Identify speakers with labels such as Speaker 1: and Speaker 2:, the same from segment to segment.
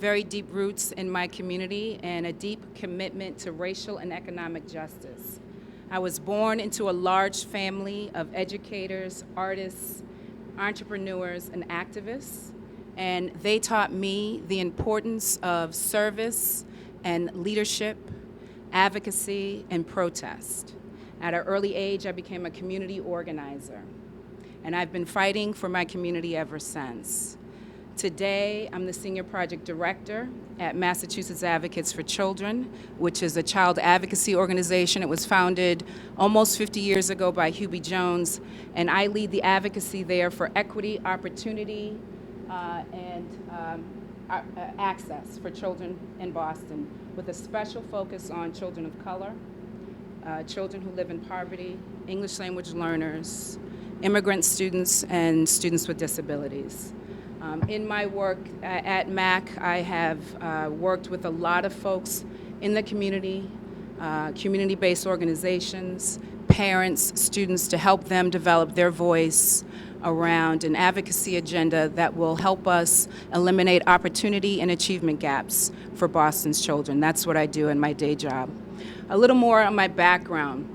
Speaker 1: very deep roots in my community and a deep commitment to racial and economic justice. I was born into a large family of educators, artists, entrepreneurs, and activists, and they taught me the importance of service and leadership, advocacy, and protest. At an early age, I became a community organizer, and I've been fighting for my community ever since. Today, I'm the Senior Project Director at Massachusetts Advocates for Children, which is a child advocacy organization. It was founded almost 50 years ago by Hubie Jones, and I lead the advocacy there for equity, opportunity, and access for children in Boston, with a special focus on children of color, children who live in poverty, English language learners, immigrant students, and students with disabilities. In my work at MAC, I have worked with a lot of folks in the community, community-based organizations, parents, students, to help them develop their voice around an advocacy agenda that will help us eliminate opportunity and achievement gaps for Boston's children. That's what I do in my day job. A little more on my background.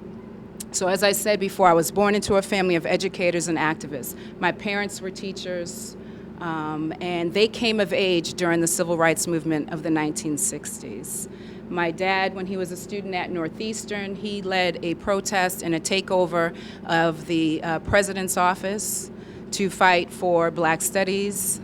Speaker 1: So as I said before, I was born into a family of educators and activists. My parents were teachers, and they came of age during the civil rights movement of the 1960s. My dad, when he was a student at Northeastern, he led a protest and a takeover of the president's office to fight for Black studies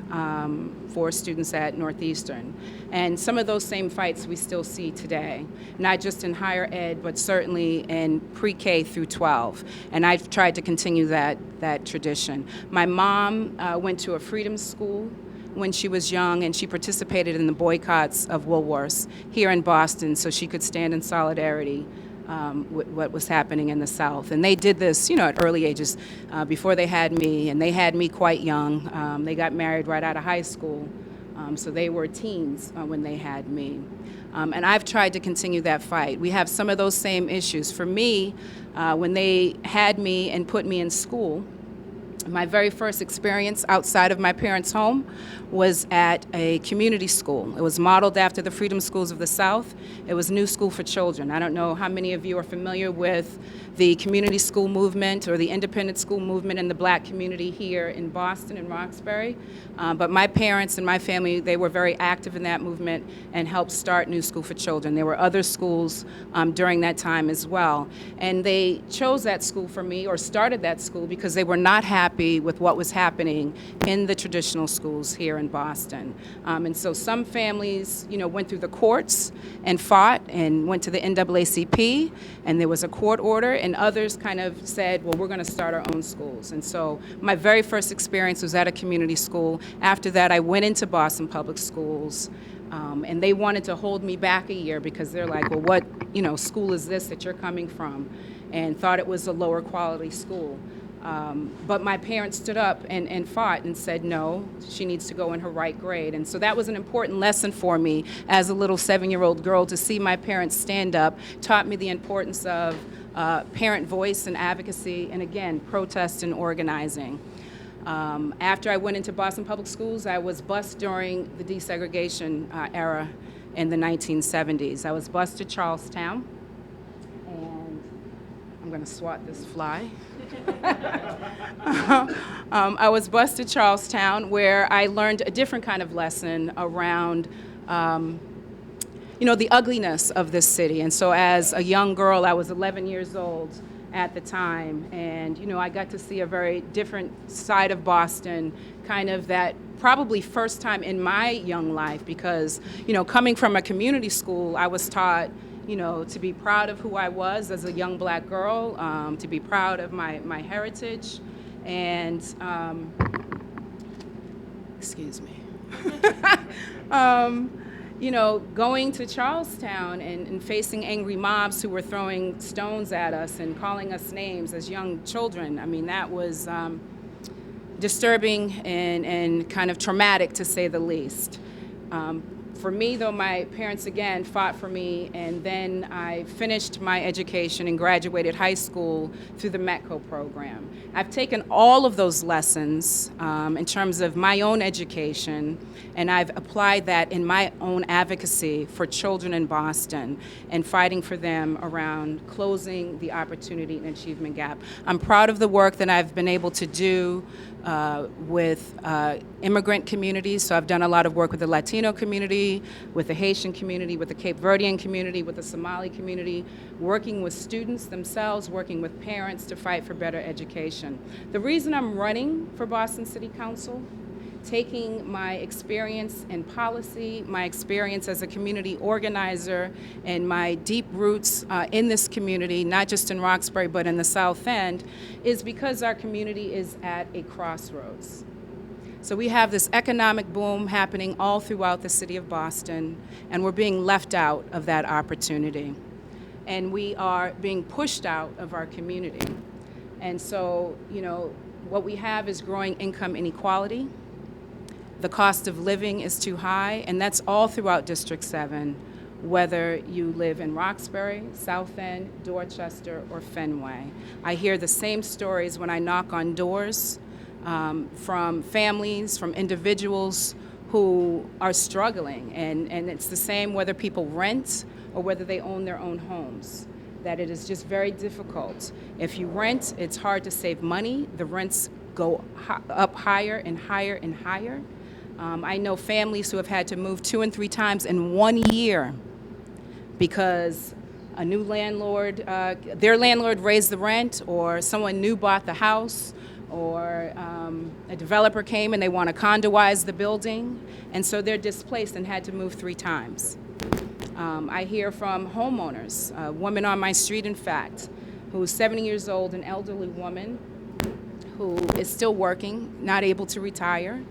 Speaker 1: for students at Northeastern. And some of those same fights we still see today, not just in higher ed, but certainly in pre-K through 12. And I've tried to continue that tradition. My mom went to a freedom school when she was young, and she participated in the boycotts of Woolworths here in Boston so she could stand in solidarity with what was happening in the South. And they did this, at early ages, before they had me, and they had me quite young. They got married right out of high school, so they were teens when they had me. And I've tried to continue that fight. We have some of those same issues. For me, when they had me and put me in school, my very first experience outside of my parents' home was at a community school. It was modeled after the Freedom Schools of the South. It was New School for Children. I don't know how many of you are familiar with the community school movement or the independent school movement in the Black community here in Boston and Roxbury. But my parents and my family, they were very active in that movement and helped start New School for Children. There were other schools during that time as well. And they chose that school for me, or started that school, because they were not happy with what was happening in the traditional schools here in Boston. And so some families, went through the courts and fought and went to the NAACP, and there was a court order, and others kind of said, well, we're going to start our own schools. And so my very first experience was at a community school. After that, I went into Boston Public Schools, and they wanted to hold me back a year because they're like, well, what school is this that you're coming from? And thought it was a lower quality school. But my parents stood up and fought and said, no, she needs to go in her right grade. And so that was an important lesson for me as a little 7-year-old girl, to see my parents stand up, taught me the importance of parent voice and advocacy, and again, protest and organizing. After I went into Boston Public Schools, I was bused during the desegregation era in the 1970s. I was bused to Charlestown, and I'm going to swat this fly. I was bused to Charlestown, where I learned a different kind of lesson around the ugliness of this city. And so as a young girl, I was 11 years old at the time, and I got to see a very different side of Boston, kind of that probably first time in my young life, because coming from a community school, I was taught to be proud of who I was as a young Black girl, to be proud of my heritage, and excuse me. Going to Charlestown and facing angry mobs who were throwing stones at us and calling us names as young children, I mean, that was disturbing and kind of traumatic, to say the least. For me, though, my parents, again, fought for me, and then I finished my education and graduated high school through the METCO program. I've taken all of those lessons in terms of my own education, and I've applied that in my own advocacy for children in Boston and fighting for them around closing the opportunity and achievement gap. I'm proud of the work that I've been able to do with immigrant communities. So I've done a lot of work with the Latino community, with the Haitian community, with the Cape Verdean community, with the Somali community, working with students themselves, working with parents to fight for better education. The reason I'm running for Boston City Council, taking my experience in policy, my experience as a community organizer, and my deep roots in this community, not just in Roxbury, but in the South End, is because our community is at a crossroads. So we have this economic boom happening all throughout the city of Boston, and we're being left out of that opportunity. And we are being pushed out of our community. And so, what we have is growing income inequality. The cost of living is too high, and that's all throughout District 7, whether you live in Roxbury, South End, Dorchester, or Fenway. I hear the same stories when I knock on doors from families, from individuals who are struggling, and it's the same whether people rent or whether they own their own homes, that it is just very difficult. If you rent, it's hard to save money. The rents go up higher and higher and higher. I know families who have had to move 2 and 3 times in 1 year because a new landlord, their landlord raised the rent, or someone new bought the house, or a developer came and they want to condoize the building, and so they're displaced and had to move 3 times. I hear from homeowners, a woman on my street, in fact, who's 70 years old, an elderly woman who is still working, not able to retire,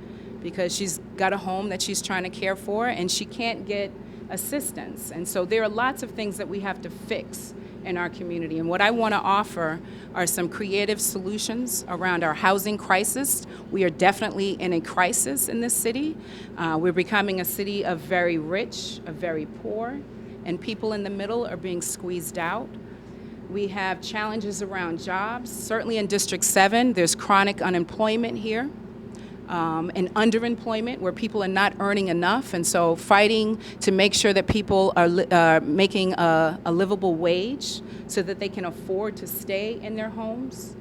Speaker 1: because she's got a home that she's trying to care for and she can't get assistance. And so there are lots of things that we have to fix in our community. And what I want to offer are some creative solutions around our housing crisis. We are definitely in a crisis in this city. We're becoming a city of very rich, of very poor, and people in the middle are being squeezed out. We have challenges around jobs. Certainly in District 7, there's chronic unemployment here. And underemployment, where people are not earning enough, and so fighting to make sure that people are making a livable wage so that they can afford to stay in their homes.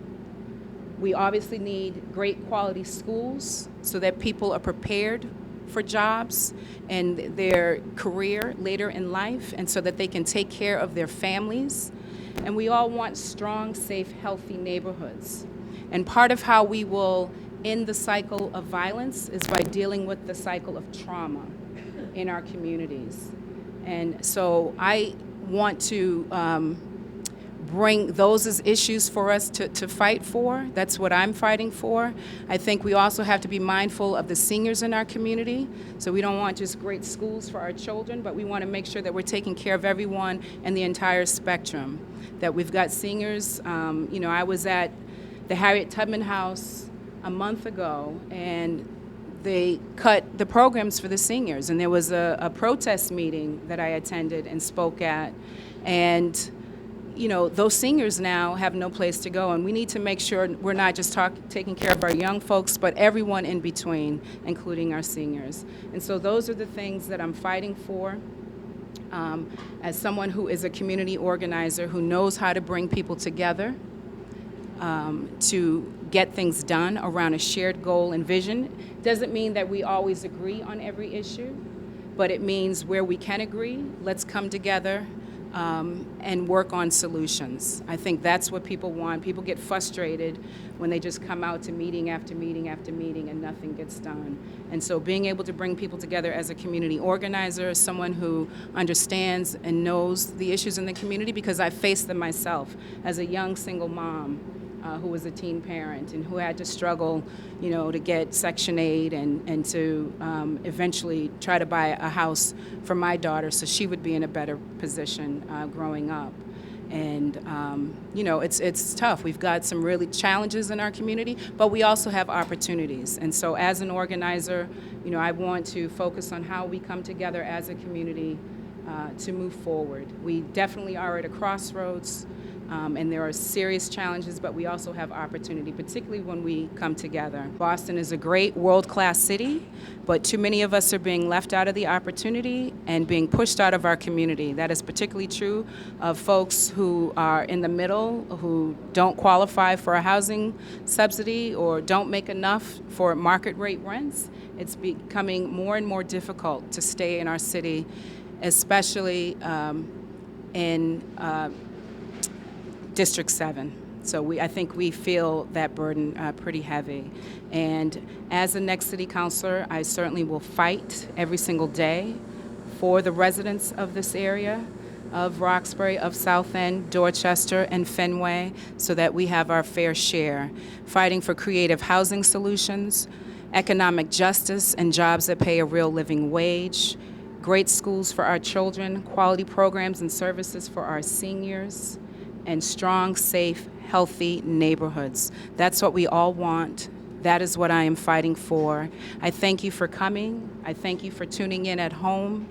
Speaker 1: We obviously need great quality schools so that people are prepared for jobs and their career later in life, and so that they can take care of their families. And we all want strong, safe, healthy neighborhoods. And part of how we will end the cycle of violence is by dealing with the cycle of trauma in our communities. And so I want to bring those as issues for us to fight for. That's what I'm fighting for. I think we also have to be mindful of the seniors in our community. So we don't want just great schools for our children, but we want to make sure that we're taking care of everyone in the entire spectrum. That we've got seniors. I was at the Harriet Tubman House a month ago, and they cut the programs for the seniors. And there was a protest meeting that I attended and spoke at. And, those seniors now have no place to go. And we need to make sure we're not just taking care of our young folks, but everyone in between, including our seniors. And so those are the things that I'm fighting for. As someone who is a community organizer who knows how to bring people together, to get things done around a shared goal and vision. Doesn't mean that we always agree on every issue, but it means where we can agree, let's come together and work on solutions. I think that's what people want. People get frustrated when they just come out to meeting after meeting after meeting and nothing gets done. And so being able to bring people together as a community organizer, someone who understands and knows the issues in the community, because I faced them myself as a young single mom who was a teen parent and who had to struggle, to get Section 8 and to eventually try to buy a house for my daughter so she would be in a better position growing up. And, it's tough. We've got some really challenges in our community, but we also have opportunities. And so as an organizer, I want to focus on how we come together as a community to move forward. We definitely are at a crossroads, and there are serious challenges, but we also have opportunity, particularly when we come together. Boston is a great world-class city, but too many of us are being left out of the opportunity and being pushed out of our community. That is particularly true of folks who are in the middle, who don't qualify for a housing subsidy or don't make enough for market rate rents. It's becoming more and more difficult to stay in our city, especially in District 7. So I think we feel that burden pretty heavy. And as a next city councilor, I certainly will fight every single day for the residents of this area, of Roxbury, of South End, Dorchester, and Fenway, so that we have our fair share, fighting for creative housing solutions, economic justice and jobs that pay a real living wage, great schools for our children, quality programs and services for our seniors, and strong, safe, healthy neighborhoods. That's what we all want. That is what I am fighting for. I thank you for coming. I thank you for tuning in at home.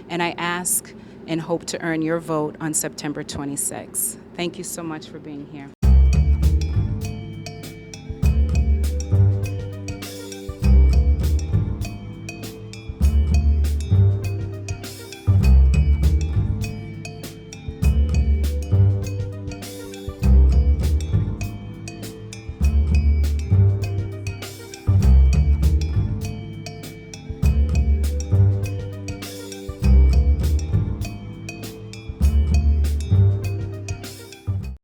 Speaker 1: And I ask and hope to earn your vote on September 26th. Thank you so much for being here.